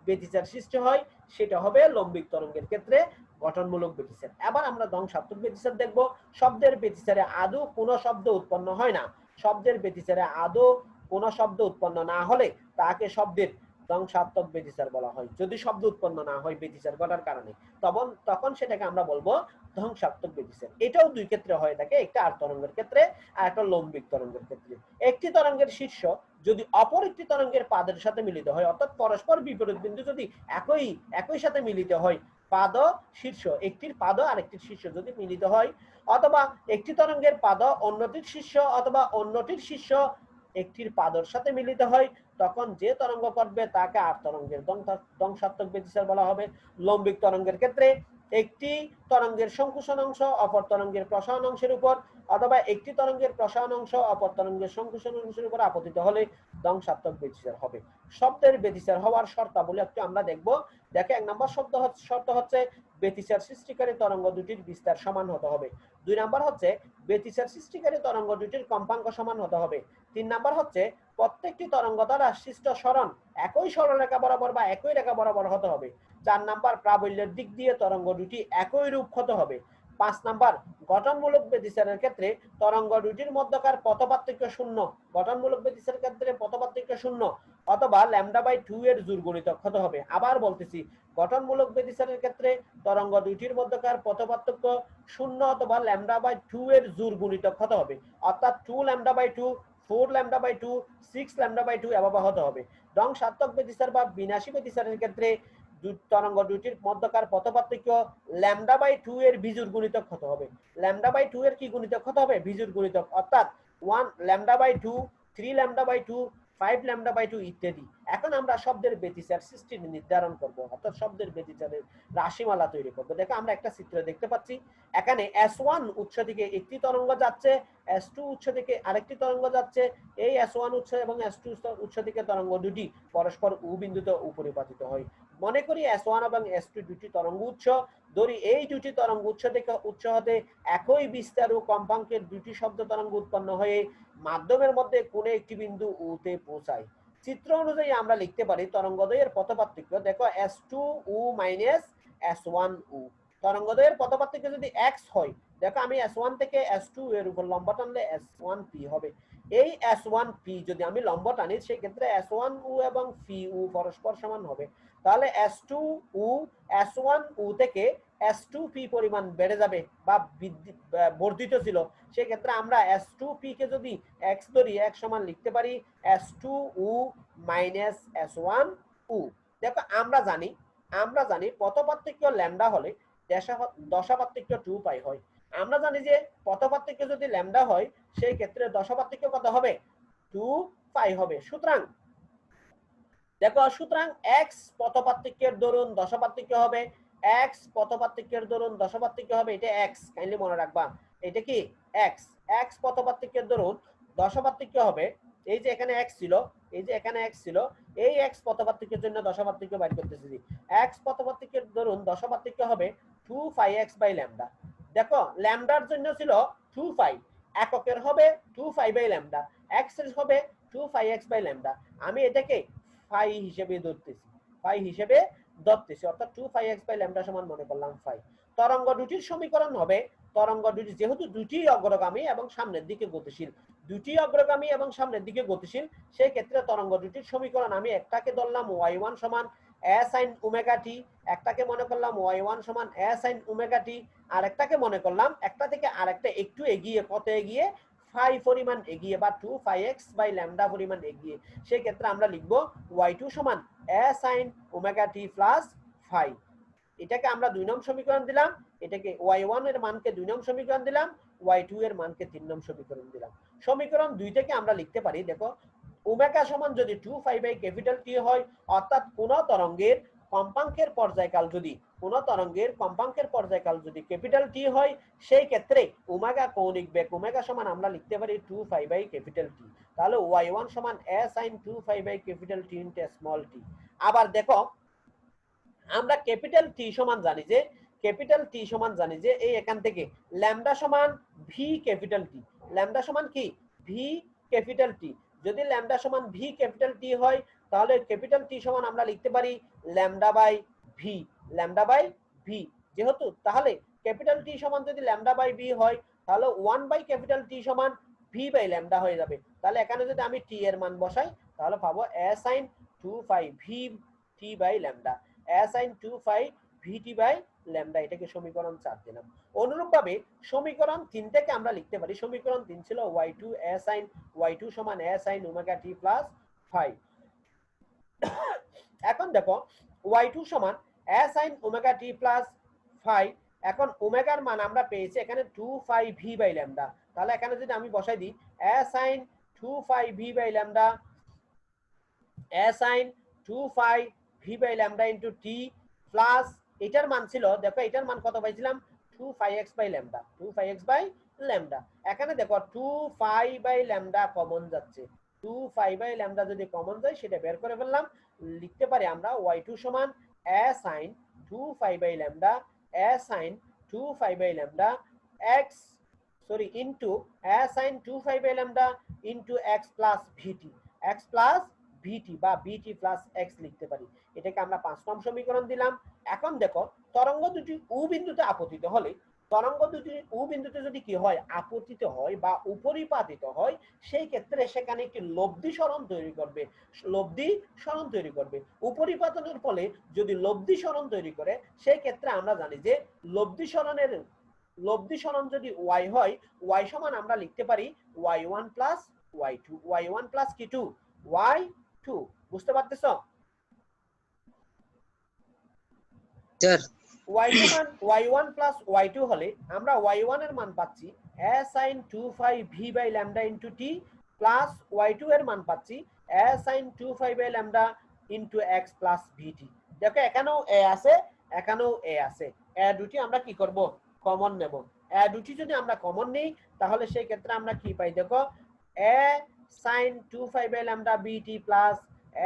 ব্যতিচার সৃষ্টি হয় সেটা হবে লম্বিক তরঙ্গের ক্ষেত্রে গঠনমূলক ব্যতিচার। এবার আমরা ধ্বংসাত্মক ব্যতিচার দেখব। শব্দের ব্যতিচারে আদৌ কোনো শব্দ উৎপন্ন হয় না, শব্দের ব্যতিচারে আদৌ কোন শব্দ উৎপন্ন না হলে তাকে শব্দের ধ্বংসাত্মক ব্যতিচার বলা হয়। যদি শব্দ উৎপন্ন না হয় ব্যতিচার ঘটার কারণে তখন সেটাকে আমরা বলবো ধ্বংসাত্মক ব্যতিচার। এটাও দুই ক্ষেত্রে হয়ে থাকে, একটা আর তরঙ্গের ক্ষেত্রে আর একটা লম্বিক তরঙ্গের ক্ষেত্রে। একটি তরঙ্গের শীর্ষ যদি অপর একটি তরঙ্গের পাদের সাথে মিলিত হয়, অর্থাৎ পরস্পর বিপরীত বিন্দু যদি একই সাথে মিলিত হয়, পাদ শীর্ষ, একটির পাদ আর একটির শীর্ষ যদি মিলিত হয় অথবা একটি তরঙ্গের পাদ অন্যটির শীর্ষ অথবা অন্যটির শীর্ষ একটির পাদর সাথে মিলিত হয় তখন যে তরঙ্গ করবে তাকে আর তরঙ্গের ধ্বংসাত্মক ব্যতিচার বলা হবে। লম্বিক তরঙ্গের ক্ষেত্রে একটি তরঙ্গের সংকুচন অংশ অপর তরঙ্গের প্রসারণ অংশের উপর অথবা একটি তরঙ্গের প্রসারণ অংশ অপর তরঙ্গের সংকুচন অংশের উপর আপতিত হলে ধ্বংসাত্মক ব্যতিচার হবে। শব্দের ব্যতিচার হওয়ার শর্তাবলী একটু আমরা দেখব। দেখো 1 নম্বর শর্ত হচ্ছে ব্যতিচার সৃষ্টিকারী তরঙ্গ দুটির বিস্তার সমান হতে হবে। 2 নম্বর হচ্ছে ব্যতিচার সৃষ্টিকারী তরঙ্গ দুটির কম্পাঙ্ক সমান হতে হবে। 3 নম্বর হচ্ছে প্রত্যেকটি তরঙ্গ দ্বারা সৃষ্ট সরণ একই সরলরেখা বরাবর বা একই রেখা বরাবর হতে হবে। 4 নম্বর প্রাবল্যের দিক দিয়ে তরঙ্গ দুটি একই রূপ হতে হবে। 5 নম্বর গঠনমূলক ব্যতিচারের ক্ষেত্রে তরঙ্গ দুটির মধ্যকার পথপার্থক্য শূন্য। গঠনমূলক ব্যতিচারের ক্ষেত্রে পথপার্থক্য শূন্য অথবা λ/2 এর জোড় গুণিতক হতে হবে। আবার বলতেছি, গঠনমূলক ব্যতিচারের ক্ষেত্রে তরঙ্গ দুটির মধ্যকার পথপার্থক্য শূন্য অথবা λ/2 এর জোড় গুণিতক হতে হবে। অর্থাৎ 2λ/2, 4λ/2, 6λ/2 এভাবে হতে হবে। ধ্বংসাত্মক ব্যতিচার বা বিনাশী ব্যতিচারের ক্ষেত্রে তরঙ্গ দুটির মধ্যকার পথপার্থক্য λ/2 এর বিজোড় গুণিতক হতে হবে। λ/2 এর কি গুণিতক হতে হবে? বিজোড় গুণিতক। অর্থাৎ 1λ/2, 3λ/2, 5λ/2 ইত্যাদি। এখন আমরা শব্দের ব্যতিচার সৃষ্টি নির্ধারণ করব, অর্থাৎ শব্দের ব্যতিচারের রাশিমালা তৈরি করব। দেখো আমরা একটা চিত্র দেখতে পাচ্ছি। এখানে S1 উৎস থেকে একটি তরঙ্গ যাচ্ছে, S2 উৎস থেকে আরেকটি তরঙ্গ যাচ্ছে। এই S1 উৎস এবং S2 উৎস থেকে তরঙ্গ দুটি পরস্পর ও বিন্দুতে উপরিপাতিত হয়। মনে করি S1 এবং S2 দুটি তরঙ্গ উৎস। ধরি এই দুটি তরঙ্গ উৎস হতে একই বিস্তার ও কম্পাঙ্কের দুটি শব্দ তরঙ্গ উৎপন্ন হয়ে মাধ্যমের মধ্যে কোনো একটি বিন্দু ও তে পৌঁছায়। চিত্র অনুযায়ী আমরা লিখতে পারি তরঙ্গদ্বয়ের পথপার্থক্য। দেখো S2U মাইনাস S1U। তরঙ্গদ্বয়ের পথপার্থক্য যদি x হয়, দেখো আমি S1 থেকে S2 এর উপর লম্ব টানলে S1P হবে। এই S1P যদি আমি লম্ব টানি সেই ক্ষেত্রে S1U এবং PU পরস্পর সমান হবে। তাহলে S2U S1U থেকে S2P পরিমাণ বেড়ে যাবে বা বর্ধিত ছিল। সেই ক্ষেত্রে আমরা S2P কে যদি x ধরি, x সমান লিখতে পারি S2U মাইনাস S1U। দেখো আমরা জানি পথপার্থক্য ল্যামডা হলে দশাপার্থক্য 2π হয়। আমরা জানি যে পথপার্থক্য যদি ল্যামডা হয় সেই ক্ষেত্রে দশাপার্থক্য কত হবে? 2π হবে। সুতরাং x পথপার্থক্যের দরুন দশাপার্থক্য হবে, x পথপার্থক্যের দরুন দশাপার্থক্য হবে, এটা x, কাইন্ডলি মনে রাখবা এটা কি x পথপার্থক্যের দরুন দশাপার্থক্য হবে। এই যে এখানে x ছিল, এই x পথপার্থক্যের জন্য দশাপার্থক্য বাইর করতেছি। x পথপার্থক্যের দরুন দশাপার্থক্য হবে 2πx/λ। দেখো ল্যামডার জন্য ছিল 2π, এককের হবে 2π/λ, x এর হবে 2πx/λ। আমি এটাকে ফাই হিসেবে ধরতেছি, অর্থাৎ 2πx/λ সমান মনে করলাম ফাই। তরঙ্গ দুটির সমীকরণ হবে, তরঙ্গ দুটি যেহেতু দুটি অগ্রগামী এবং সামনের দিকে গতিশীল, সেই ক্ষেত্রে তরঙ্গ দুটির সমীকরণ আমি একটাকে ধরলাম y1 সমান a sin ওমেগা t, একটাকে মনে করলাম y1 সমান a sin ওমেগা t, আর একটাকে মনে করলাম একটা থেকে আরেকটা একটু এগিয়ে, কত এগিয়ে? ফাই পরিমাণ এগিয়ে বা 2πx/λ পরিমাণ এগিয়ে। সেই ক্ষেত্রে আমরা লিখব y2 সমান a sin omega t plus phi. এটাকে আমরা 2 নং সমীকরণ দিলাম, এটাকে y1 এর মানকে 2 নং সমীকরণ দিলাম, y2 এর মানকে 3 নং সমীকরণ দিলাম। সমীকরণ 2 থেকে আমরা লিখতে পারি, দেখো ওমেগা সমান যদি 2π/T হয়, অর্থাৎ কোন তরঙ্গের কম্পাঙ্কের পর্যায়কাল যদি ক্যাপিটাল টি হয়, সেই ক্ষেত্রে ওমেগা কৌণিক বেগ ওমেগা সমান আমরা লিখতে পারি 2π/T। তাহলে y1 সমান a sin 2π/T into small t। আবার দেখো আমরা ক্যাপিটাল টি সমান জানি যে এই এখান থেকে ল্যামডা সমান ভি ক্যাপিটাল টি। ল্যামডা সমান কি? V capital T. যদি ল্যামডা সমান ভি ক্যাপিটাল টি হয়, তাহলে ক্যাপিটাল টি সমান আমরা লিখতে পারি ল্যামডা বাই ভি। যেহেতু তাহলে ক্যাপিটাল টি সমান যদি ল্যামডা বাই ভি হয়, তাহলে 1/T সমান v/λ হয়ে যাবে। তাহলে এখানে যদি আমি টি এর মান বসাই, তাহলে পাবো a sin 2π vt/λ, a sin 2π vt/λ। এটাকে সমীকরণ 4 দিলাম। অনুরূপভাবে সমীকরণ 3 থেকে আমরা লিখতে পারি, সমীকরণ 3 ছিল y2 সমান a sin omega t plus phi. এখন দেখো y2 সমান a sin omega t plus phi. এখন ওমেগার মান আমরা পেয়েছি এখানে 2π v/λ। তাহলে এখানে যদি আমি বসাই দিই a sin 2π v/λ into t plus এটার মান ছিল, দেখো এটার মান কত পাইছিলাম 2 phi x by lambda, 2 phi x by lambda। এখানে দেখো 2 phi by lambda কমন যাচ্ছে, 2 phi by lambda যদি কমন যায় সেটা বের করে ফেললাম। লিখতে পারি আমরা y2 সমান a sin 2 phi by lambda, a sin 2 phi by lambda x into a sin 2 phi by lambda into x plus vt, x plus vt বা vt plus x লিখতে পারি। এটাকে আমরা 5 নং সমীকরণ দিলাম। এখন দেখো তরঙ্গ দুটি উ বিন্দুতে আপতিত হলে, তরঙ্গ দুটি উ বিন্দুতে যদি কি হয় আপতিত হয় বা উপরিপাতিত হয়, সেই ক্ষেত্রে সেখানে একটি লব্ধি সরণ তৈরি করবে, লব্ধি সরণ তৈরি করবে। উপরিপাতনের ফলে যদি লব্ধি সরণ তৈরি করে, সেই ক্ষেত্রে আমরা জানি যে লব্ধি সরণ যদি y হয়, y সমান আমরা লিখতে পারি y1 plus y2, y1 plus কি 2 y2। বুঝতে পারতেছো?
স্যার
y সমান y1 প্লাস y2 হলে আমরা y1 এর মান পাচ্ছি a sin 2 phi v by lambda into t plus y2 এর মান পাচ্ছি a sin 2 phi by lambda into x plus vt। দেখো এখানেও a আছে, এখানেও a আছে, a দুটি আমরা কি করব কমন নেব। a দুটি যদি আমরা কমন নেই তাহলে সেই ক্ষেত্রে আমরা কি পাই, দেখো a sin 2 phi by lambda bt plus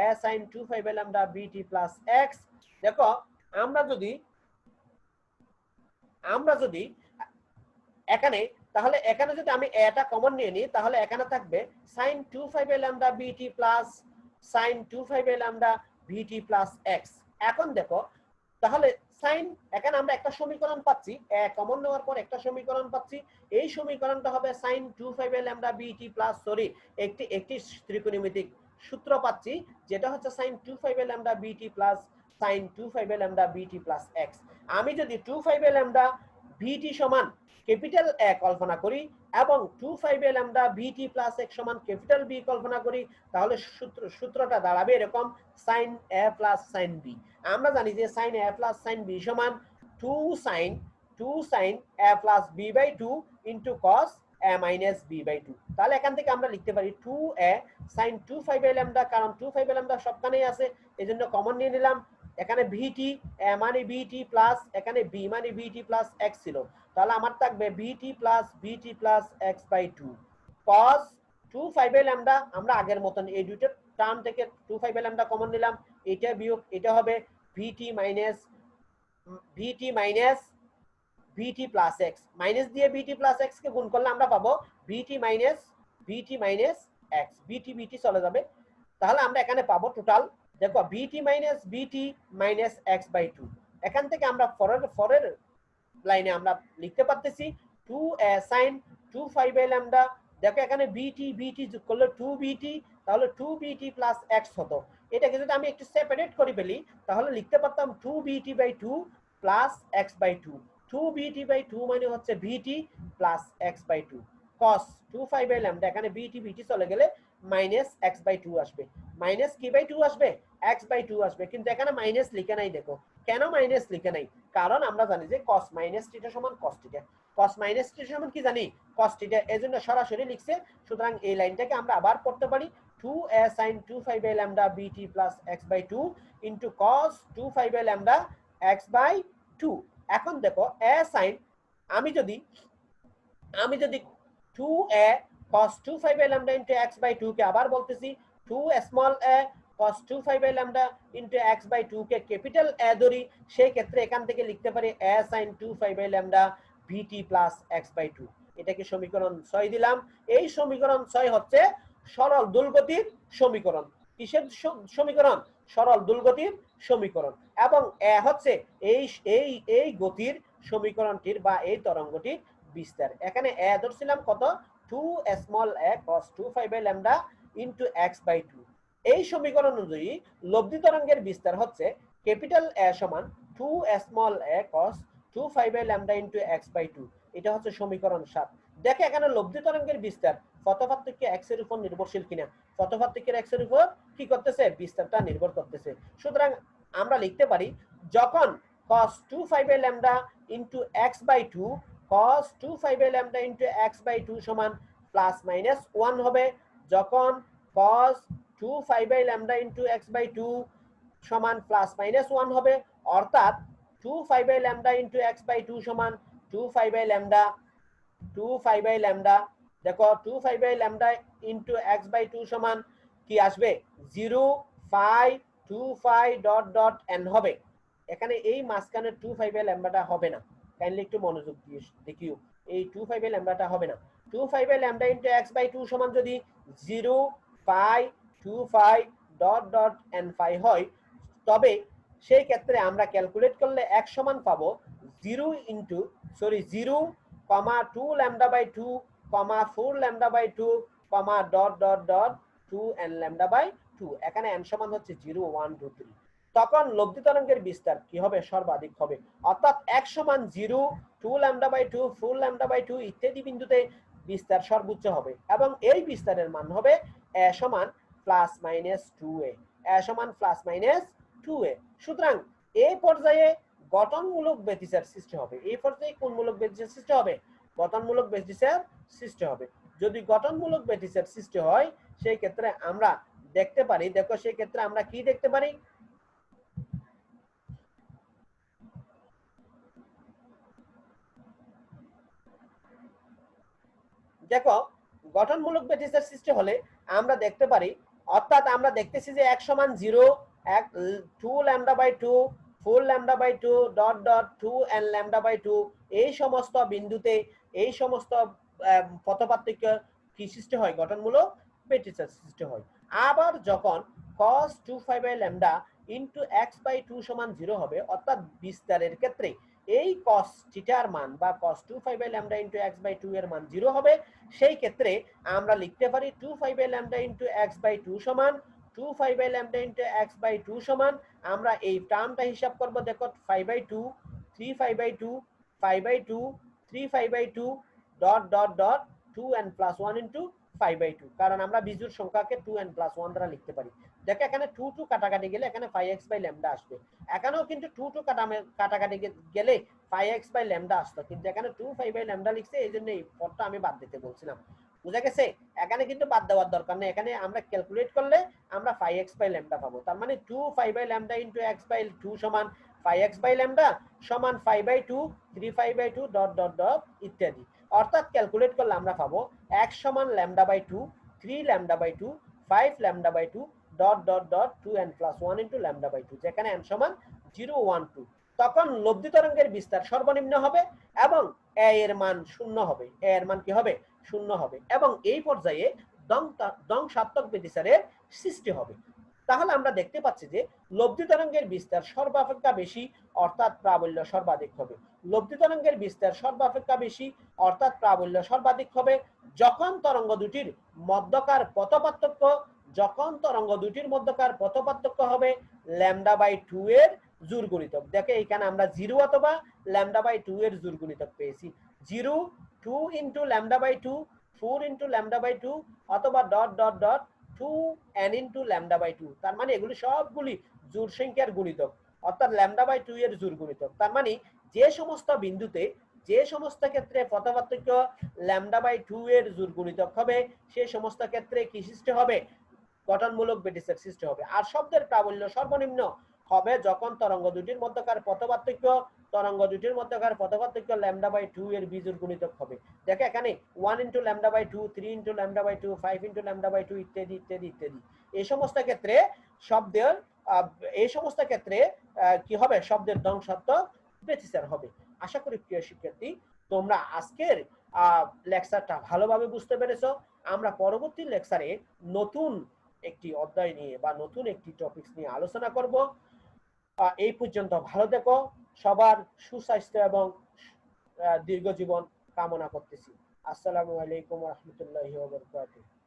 a sin 2 phi by lambda bt plus x। দেখো আমরা যদি এখানে, তাহলে এখানে যদি আমি এটা কমন নিয়ে নিই তাহলে এখানে থাকবে sin 2 phi by lambda bt plus sin 2 phi by lambda vt plus x। এখন দেখো তাহলে sin, এখানে আমরা একটা সমীকরণ পাচ্ছি, কমন নেওয়ার পর একটা সমীকরণ পাচ্ছি। এই সমীকরণটা হবে sin 2 phi by lambda bt plus একটি ত্রিকোণমিতিক সূত্র পাচ্ছি যেটা হচ্ছে sin 2 phi by lambda bt plus sin 2 phi by lambda bt plus x। আমি যদি 2 phi by lambda vt সমান ক্যাপিটাল A কল্পনা করি এবং 2 phi by lambda vt plus x সমান ক্যাপিটাল B কল্পনা করি, তাহলে সূত্রটা দাঁড়াবে এরকম sin A plus sin B। আমরা জানি যে sin A plus sin B সমান 2 sin A plus B by 2 into cos A minus B by 2। তাহলে এখান থেকে আমরা লিখতে পারি 2A sin 2 phi by lambda, কারণ 2 phi by lambda সবখানেই আছে এজন্য কমন নিয়ে নিলাম। এখানে vt A মানে vt প্লাস এখানে b মানে vt প্লাস x ছিল, তাহলে আমার থাকবে vt plus x by 2 cos 2 phi by lambda। আমরা আগের মতন এই দুইটা টার্ম থেকে 2 phi by lambda কমন নিলাম, এটা বিয়োগ এটা হবে vt minus vt plus x, minus দিয়ে vt plus x কে গুণ করলে আমরা পাবো vt minus x, vt চলে যাবে। তাহলে আমরা এখানে পাবো টোটাল, দেখো vt minus x by 2। এখান থেকে আমরা পরের লাইনে আমরা লিখতে পারতেছি 2a sin 2 phi by lambda। দেখো এখানে vt যোগ করলে 2vt, তাহলে 2vt plus x হতো। এটাকে যদি আমি একটু সেপারেট করে ফেলি তাহলে লিখতে পারতাম 2vt by 2 plus x by 2। 2vt by 2 মানে হচ্ছে vt plus x by 2 cos 2 phi by lambda, এখানে vt চলে গেলে মাইনাস x by 2 আসবে, মাইনাস কি বাই 2 আসবে x by 2 আসবে, কিন্তু এখানে মাইনাস লিখে নাই। দেখো কেন মাইনাস লিখে নাই, কারণ আমরা জানি যে cos minus theta সমান cos theta, cos minus theta সমান কি জানি cos theta, এজন্য সরাসরি লিখছে। সুতরাং এই লাইনটাকে আমরা আবার পড়তে পারি 2a sin 2 phi by lambda bt plus x by 2 into cos 2 phi by lambda x by 2। এখন দেখো a sin, আমি যদি 2a cos 2 phi by lambda into x by 2 কে আবার বলতেছি 2 small a cos 2 phi by lambda into x by 2 K capital A ধরি, সেই ক্ষেত্রে এখান থেকে লিখতে পারি a sin 2 phi by lambda vt plus x by 2। এটাকে সমীকরণ 6 দিলাম। এই সমীকরণ 6 হচ্ছে সরল দুলগতির সমীকরণ। কিসের সমীকরণ? সরল দুলগতির সমীকরণ। এবং a হচ্ছে এই গতির সমীকরণটির বা এই তরঙ্গটির বিস্তার। এখানে a ধরছিলাম কত 2 small a cos 2 phi by lambda into x by 2। এই সমীকরণ অনুযায়ী লব্ধি তরঙ্গের বিস্তার হচ্ছে ক্যাপিটাল A সমান 2 small a cos 2 phi by lambda into x by 2। এটা হচ্ছে সমীকরণ 7। দেখো এখানে লব্ধি তরঙ্গের বিস্তার পথপার্থক্য x এর উপর নির্ভরশীল কিনা, পথপার্থক্যের x এর উপর কি করতেছে বিস্তারটা নির্ভর করতেছে। সুতরাং আমরা লিখতে পারি যখন cos 2 phi by lambda into x by 2 cos 2 phi by lambda into x by 2 সমান প্লাস মাইনাস 1 হবে, যখন cos 2 phi by lambda into x by 2 সমান প্লাস মাইনাস 1 হবে, অর্থাৎ 2 5 by lambda into x by 2 সমান 2 5 বাই ল্যামডা 2 5 বাই ল্যামডা। দেখো 2 5 by lambda into x by 2 সমান কি আসবে 0 5 2 5 ডট ডট n হবে। এখানে এই মাঝখানে 2 5 বাই ল্যামডাটা হবে না, কাইন্ডলি একটু মনোযোগ দিয়ে দেখিও। এই 2 5 বাই ল্যামডাটা হবে না। 2 5 by lambda into x by 2 সমান যদি 0 5 2 5 ডট ডট n 5 হয়, তবে সেই ক্ষেত্রে আমরা ক্যালকুলেট করলে x সমান পাবো 0 2 lambda by 2 4 lambda by 2 dot dot dot 2 n lambda by 2। এখানে n সমান হচ্ছে 0 1 2 3। তখন লব্ধি তরঙ্গের বিস্তার কি হবে? সর্বাধিক হবে। অর্থাৎ x সমান 0 2 ল্যামডা বাই 2 4 ল্যামডা বাই 2 ইত্যাদি বিন্দুতে বিস্তার সর্বোচ্চ হবে এবং এই বিস্তারের মান হবে a সমান প্লাস মাইনাস 2a, a সমান প্লাস মাইনাস 2a। সুতরাং এই পর্যায়ে গঠনমূলক ব্যতিচার সৃষ্টি হবে। এই পর্যায়ে কোন মূলক ব্যতিচার সৃষ্টি হবে? গঠনমূলক ব্যতিচার সৃষ্টি হবে। যদি গঠনমূলক ব্যতিচার সৃষ্টি হয় সেই ক্ষেত্রে আমরা দেখতে পারি, দেখো সেই ক্ষেত্রে আমরা কি দেখতে পারি? দেখো গঠনমূলক ব্যতিচার সৃষ্টি হলে আমরা দেখতে পারি, অর্থাৎ আমরা দেখতেছি যে x সমান 0 2 lambda by 2 4 lambda by 2 dot dot 2 n lambda by 2 এই সমস্ত বিন্দুতে এই সমস্ত পথপার্থক্য কি সৃষ্টি হয়? গঠনমূলক ব্যতিচার সৃষ্টি হয়। আবার যখন cos 2 5 by lambda into x by 2 সমান 0 হবে, অর্থাৎ বিস্তারের ক্ষেত্রে এই cos থিটার মান বা cos 2 5 by lambda into x by 2 এর মান 0 হবে। সেই ক্ষেত্রে আমরা লিখতে পারি 2 5 by lambda into x by 2 সমান 2 5 by lambda into x by 2 সমান, আমরা এই টার্মটা হিসাব করব। দেখো 5 by 2 3 5 by 2 5 by 2 3 5 by 2 dot dot dot 2n plus 1 into 5 by 2, কারণ আমরা বিজোড় সংখ্যাকে 2n প্লাস 1 দ্বারা লিখতে পারি। দেখো এখানে 2 2 কাটাকাটি গেলে এখানে 5x বাই ল্যামডা আসবে। এখানেও কিন্তু 2 2 কাটাকাটি গেলে 5x বাই ল্যামডা আসতো, কিন্তু এখানে 2 5 বাই ল্যামডা লিখছে, এই জন্য এই পদটা আমি বাদ দিতে বলছিলাম। বুঝা গেছে? এখানে কিন্তু বাদ দেওয়ার দরকার নেই, এখানে আমরা ক্যালকুলেট করলে আমরা 5x বাই ল্যামডা পাবো। তার মানে 2 5 by lambda into x by 2 সমান 5x বাই ল্যামডা সমান 5 by 2 3 5 by 2 dot dot dot ইত্যাদি। অর্থাৎ ক্যালকুলেট করলে আমরা পাবো x সমান lambda by 2 3 lambda by 2 5 lambda by 2 dot dot dot 2n plus 1 into lambda by 2, যেখানে n সমান 0 1 2। তখন লব্ধি তরঙ্গের বিস্তার সর্বনিম্ন হবে এবং a এর মান 0 হবে। a এর মান কি হবে? 0 হবে এবং এই পর্যায়ে ধ্বংসাত্মক ব্যতিচারের সৃষ্টি হবে। তাহলে আমরা দেখতে পাচ্ছি যে লব্ধি তরঙ্গের বিস্তার সর্বাপেক্ষা বেশি, অর্থাৎ প্রাবল্য সর্বাধিক হবে। লব্ধি তরঙ্গের বিস্তার সর্বাপেক্ষা বেশি অর্থাৎ প্রাবল্য সর্বাধিক হবে যখন তরঙ্গ দুটির মধ্যকার পথপার্থক্য হবে ল্যামডা বাই 2 এর জোড় গুণিতক। দেখো এখানে আমরা 0 অথবা ল্যামডা বাই 2 এর জোড় গুণিতক পেয়েছি। 0 2 into lambda by 2 4 into lambda by 2 অথবা dot dot dot 2n into lambda by 2। তার মানে এগুলি সবগুলি জোড় সংখ্যার গুণিতক, অর্থাৎ ল্যামডা বাই 2 এর জোড় গুণিতক। তার মানে যে সমস্ত বিন্দুতে যে সমস্ত ক্ষেত্রে পথপার্থক্য ল্যামডা বাই 2 এর জোড় গুণিতক হবে সেই সমস্ত ক্ষেত্রে কি সৃষ্টি হবে? গঠনমূলক ব্যতিচার সৃষ্টি হবে। আর শব্দের প্রাবল্য সর্বনিম্ন হবে যখন তরঙ্গ দুটির মধ্যকার পথপার্থক্য ল্যামডা বাই 2 এর বিজোড় গুণিতক হবে। দেখো এখানে 1 into lambda by 2 3 into lambda by 2 5 into lambda by 2 ইত্যাদি ইত্যাদি ইত্যাদি। এই সমস্ত ক্ষেত্রে কি হবে? শব্দের ধ্বংসাত্মক ব্যতিচার হবে। আশা করি প্রিয় শিক্ষার্থী তোমরা আজকের লেকচারটা ভালোভাবে বুঝতে পেরেছো। আমরা পরবর্তী লেকচারে নতুন একটি অধ্যায় নিয়ে বা নতুন একটি টপিকস নিয়ে আলোচনা করব। এই পর্যন্ত ভালো থেকো। সবার সুস্বাস্থ্য এবং দীর্ঘ জীবন কামনা করতেছি। আসসালামু আলাইকুম ওয়া রাহমাতুল্লাহি ওয়া বারাকাতুহু।